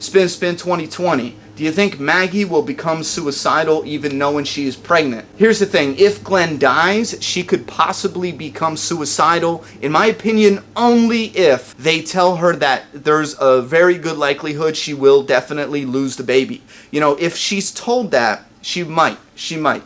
Spin 2020. Do you think Maggie will become suicidal even knowing she is pregnant? Here's the thing, if Glenn dies, she could possibly become suicidal, in my opinion, only if they tell her that there's a very good likelihood she will definitely lose the baby. You know, if she's told that, she might.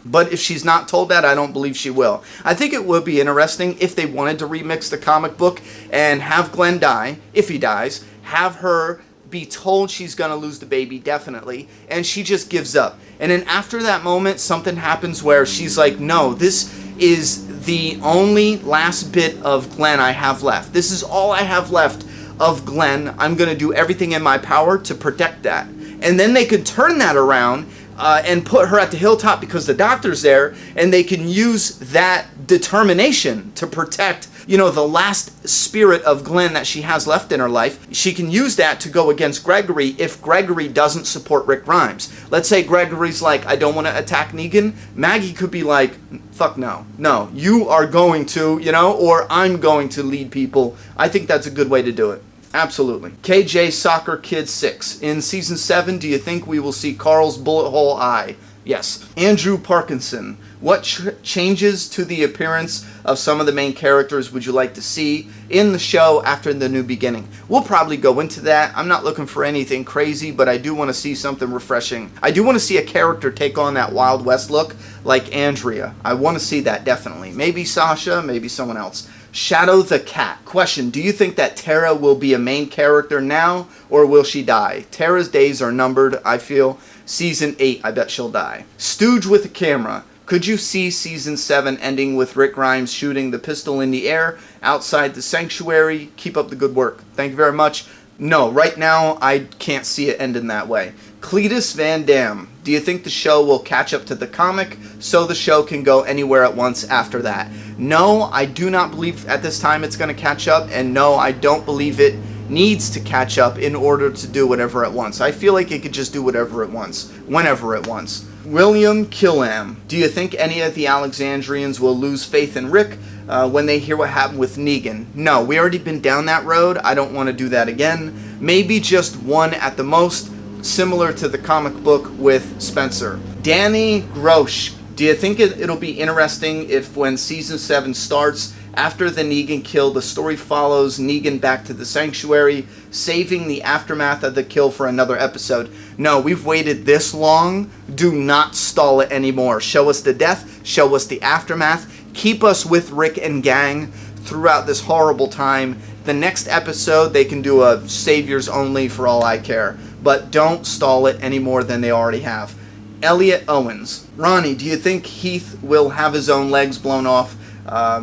But if she's not told that, I don't believe she will. I think it would be interesting if they wanted to remix the comic book and have Glenn die, if he dies, have her be told she's going to lose the baby, definitely, and she just gives up. And then after that moment, something happens where she's like, no, this is the only last bit of Glenn I have left. This is all I have left of Glenn. I'm going to do everything in my power to protect that. And then they could turn that around and put her at the hilltop because the doctor's there, and they can use that determination to protect, you know, the last spirit of Glenn that she has left in her life. She can use that to go against Gregory if Gregory doesn't support Rick Grimes. Let's say Gregory's like, I don't want to attack Negan. Maggie could be like, fuck no. No, you are going to, you know, or I'm going to lead people. I think that's a good way to do it. Absolutely. KJ Soccer Kid 6. In Season 7, do you think we will see Carl's bullet hole eye? Yes. Andrew Parkinson. What changes to the appearance of some of the main characters would you like to see in the show after the new beginning? We'll probably go into that. I'm not looking for anything crazy, but I do want to see something refreshing. I do want to see a character take on that Wild West look like Andrea. I want to see that definitely. Maybe Sasha, maybe someone else. Shadow the Cat. Question, do you think that Tara will be a main character now, or will she die? Tara's days are numbered, I feel. Season 8, I bet she'll die. Stooge with a camera. Could you see Season 7 ending with Rick Grimes shooting the pistol in the air outside the sanctuary? Keep up the good work. Thank you very much. No, right now, I can't see it ending that way. Cletus Van Dam. Do you think the show will catch up to the comic so the show can go anywhere at once after that? No, I do not believe at this time it's going to catch up, and no, I don't believe it needs to catch up in order to do whatever it wants. I feel like it could just do whatever it wants, whenever it wants. William Killam. Do you think any of the Alexandrians will lose faith in Rick when they hear what happened with Negan? No, we already been down that road. I don't want to do that again. Maybe just one at the most, similar to the comic book with Spencer. Danny Grosh. Do you think it'll be interesting if when Season 7 starts, after the Negan kill, the story follows Negan back to the sanctuary, saving the aftermath of the kill for another episode? No, we've waited this long. Do not stall it anymore. Show us the death. Show us the aftermath. Keep us with Rick and gang throughout this horrible time. The next episode, they can do a Saviors Only for all I care. But don't stall it any more than they already have. Elliot Owens. Ronnie, do you think Heath will have his own legs blown off,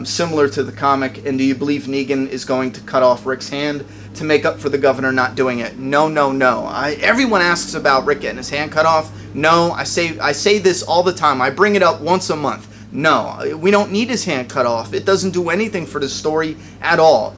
similar to the comic? And do you believe Negan is going to cut off Rick's hand to make up for the governor not doing it? No, no, no. Everyone asks about Rick getting his hand cut off. No, I say this all the time. I bring it up once a month. No, we don't need his hand cut off. It doesn't do anything for the story at all.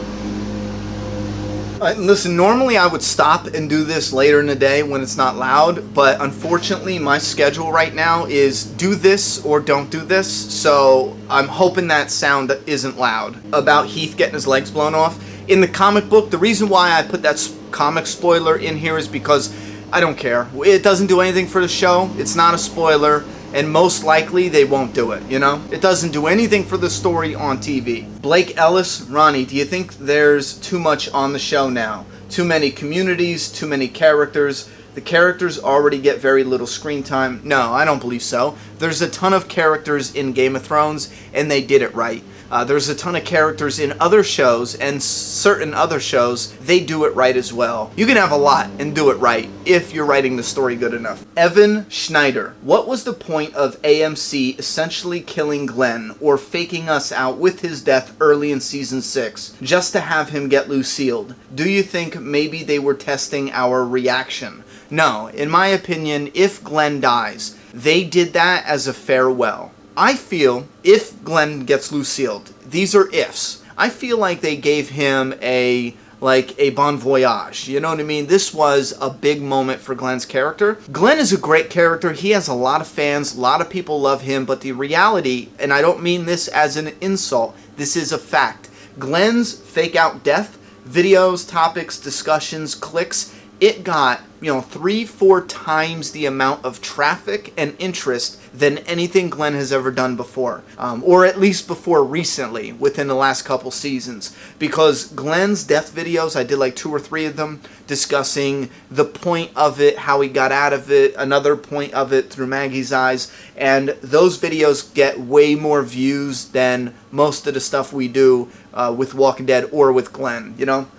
Listen, normally I would stop and do this later in the day when it's not loud, but unfortunately my schedule right now is do this or don't do this, so I'm hoping that sound isn't loud. About Heath getting his legs blown off. In the comic book, the reason why I put that comic spoiler in here is because I don't care. It doesn't do anything for the show. It's not a spoiler. And most likely they won't do it, you know? It doesn't do anything for the story on TV. Blake Ellis. Ronnie, do you think there's too much on the show now? Too many communities, too many characters. The characters already get very little screen time. No, I don't believe so. There's a ton of characters in Game of Thrones, and they did it right. There's a ton of characters in other shows, and certain other shows, they do it right as well. You can have a lot and do it right if you're writing the story good enough. Evan Schneider. What was the point of AMC essentially killing Glenn or faking us out with his death early in Season 6 just to have him get Lucille'd? Do you think maybe they were testing our reaction? No, in my opinion, if Glenn dies, they did that as a farewell. I feel if Glenn gets Lucille'd, these are ifs. I feel like they gave him a bon voyage. You know what I mean? This was a big moment for Glenn's character. Glenn is a great character. He has a lot of fans. A lot of people love him. But the reality, and I don't mean this as an insult, this is a fact. Glenn's fake out death, videos, topics, discussions, clicks, it got, 3-4 times the amount of traffic and interest than anything Glenn has ever done before, or at least before recently, within the last couple seasons. Because Glenn's death videos, I did like 2 or 3 of them, discussing the point of it, how he got out of it, another point of it through Maggie's eyes, and those videos get way more views than most of the stuff we do with Walking Dead or with Glenn,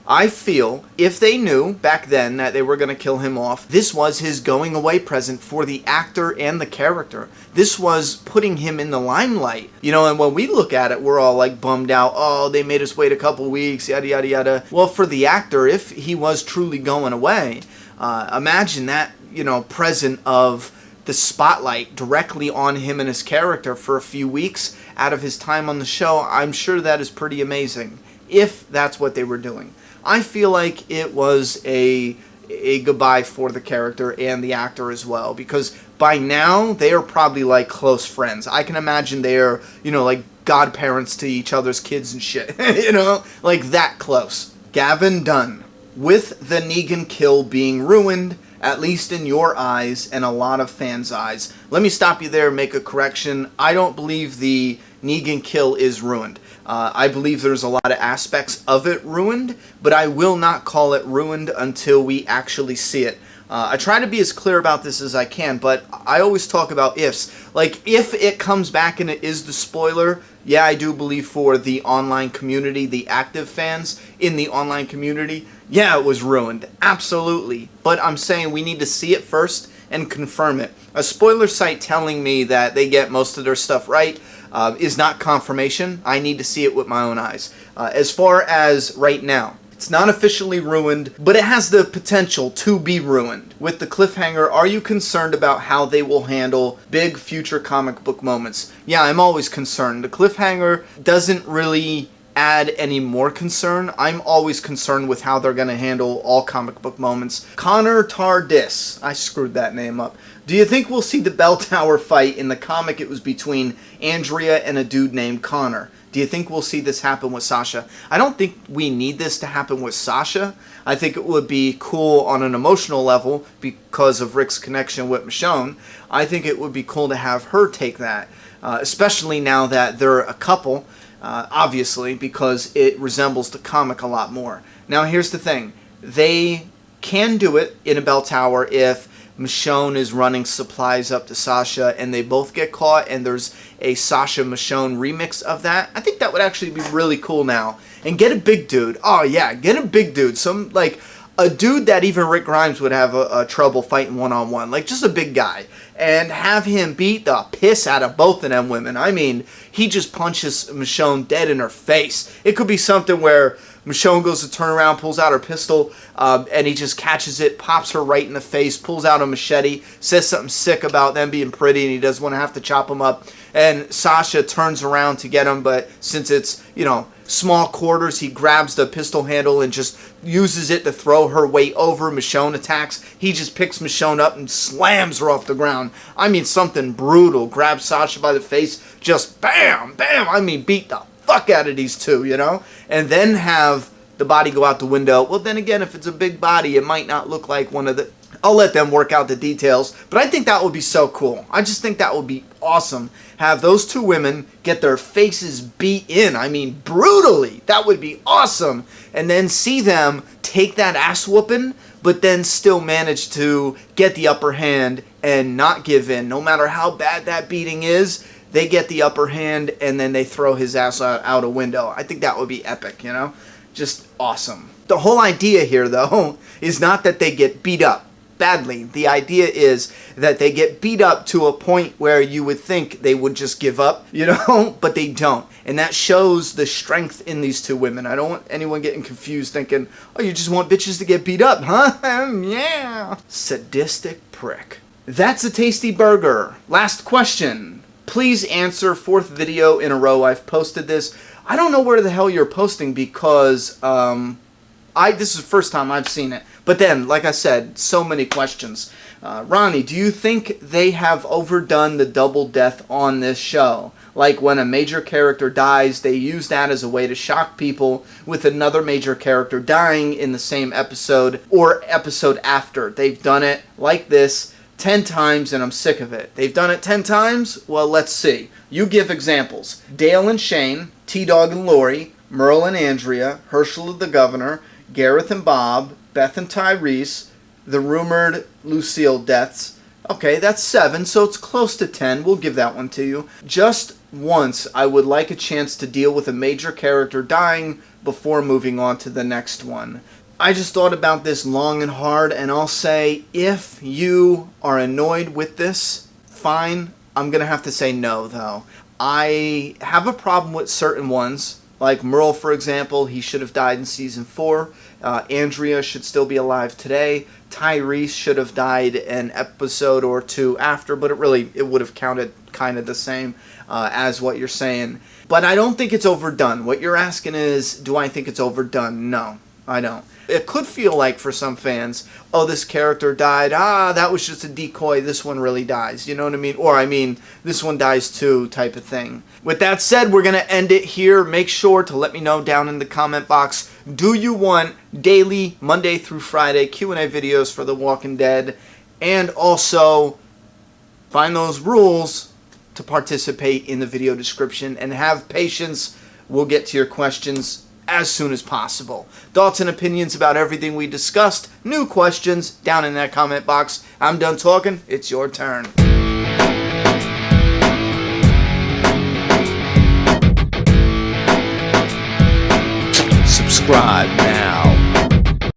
I feel if they knew back then that they were going to kill him off, this was his going away present for the actor and the character. This was putting him in the limelight, and when we look at it, we're all like bummed out. Oh, they made us wait a couple weeks, yada, yada, yada. Well, for the actor, if he was truly going away, imagine that, present of the spotlight directly on him and his character for a few weeks out of his time on the show. I'm sure that is pretty amazing, if that's what they were doing. I feel like it was a goodbye for the character and the actor as well, because by now they are probably like close friends. I can imagine they are, like godparents to each other's kids and shit, like that close. Gavin Dunn. With the Negan kill being ruined, at least in your eyes and a lot of fans' eyes. Let me stop you there and make a correction. I don't believe the Negan kill is ruined. I believe there's a lot of aspects of it ruined, but I will not call it ruined until we actually see it. I try to be as clear about this as I can, but I always talk about ifs. Like, if it comes back and it is the spoiler, yeah, I do believe for the online community, the active fans in the online community, yeah, it was ruined. Absolutely. But I'm saying we need to see it first and confirm it. A spoiler site telling me that they get most of their stuff right is not confirmation. I need to see it with my own eyes. As far as right now, it's not officially ruined, but it has the potential to be ruined. With the cliffhanger, are you concerned about how they will handle big future comic book moments? Yeah, I'm always concerned. The cliffhanger doesn't really add any more concern. I'm always concerned with how they're going to handle all comic book moments. Connor Tardis. I screwed that name up. Do you think we'll see the bell tower fight? In the comic, it was between Andrea and a dude named Connor. Do you think we'll see this happen with Sasha? I don't think we need this to happen with Sasha. I think it would be cool on an emotional level because of Rick's connection with Michonne. I think it would be cool to have her take that, especially now that they're a couple, obviously, because it resembles the comic a lot more. Now, here's the thing. They can do it in a bell tower if Michonne is running supplies up to Sasha and they both get caught and there's a Sasha Michonne remix of that. I think that would actually be really cool now. And get a big dude. Oh yeah, get a big dude. Some, like, a dude that even Rick Grimes would have a trouble fighting one-on-one. Like, just a big guy. And have him beat the piss out of both of them women. I mean, he just punches Michonne dead in her face. It could be something where Michonne goes to turn around, pulls out her pistol, and he just catches it, pops her right in the face, pulls out a machete, says something sick about them being pretty, and he doesn't want to have to chop them up. And Sasha turns around to get him, but since it's, small quarters, he grabs the pistol handle and just uses it to throw her weight over. Michonne attacks. He just picks Michonne up and slams her off the ground. I mean, something brutal. Grabs Sasha by the face, just bam, bam. I mean, beat the fuck out of these two, and then have the body go out the window. Well, then again, if it's a big body, it might not look like one of the... I'll let them work out the details, but I think that would be so cool. I just think that would be awesome. Have those two women get their faces beat in, I mean, brutally. That would be awesome. And then see them take that ass whooping, but then still manage to get the upper hand and not give in. No matter how bad that beating is, they get the upper hand, and then they throw his ass out a window. I think that would be epic, Just awesome. The whole idea here, though, is not that they get beat up badly. The idea is that they get beat up to a point where you would think they would just give up, but they don't. And that shows the strength in these two women. I don't want anyone getting confused thinking, oh, you just want bitches to get beat up, huh? Yeah. Sadistic prick. That's a tasty burger. Last question. Please answer. 4th video in a row I've posted this. I don't know where the hell you're posting because this is the first time I've seen it. But then, like I said, so many questions. Ronnie, do you think they have overdone the double death on this show? Like when a major character dies, they use that as a way to shock people with another major character dying in the same episode or episode after. They've done it like this 10 times and I'm sick of it. They've done it 10 times? Well, let's see. You give examples. Dale and Shane, T-Dog and Lori, Merle and Andrea, Herschel and the Governor, Gareth and Bob, Beth and Tyrese, the rumored Lucille deaths. Okay, that's 7, so it's close to 10. We'll give that one to you. Just once, I would like a chance to deal with a major character dying before moving on to the next one. I just thought about this long and hard, and I'll say, if you are annoyed with this, fine. I'm going to have to say no, though. I have a problem with certain ones. Like Merle, for example, he should have died in season 4. Andrea should still be alive today. Tyrese should have died an episode or 2 after, but it would have counted kind of the same as what you're saying. But I don't think it's overdone. What you're asking is, do I think it's overdone? No, I don't. It could feel like for some fans, oh, this character died. That was just a decoy. This one really dies. You know what I mean? Or, this one dies too type of thing. With that said, we're going to end it here. Make sure to let me know down in the comment box, do you want daily, Monday through Friday, Q&A videos for The Walking Dead? And also, find those rules to participate in the video description. And have patience. We'll get to your questions as soon as possible. Thoughts and opinions about everything we discussed, new questions, down in that comment box. I'm done talking. It's your turn. Subscribe now.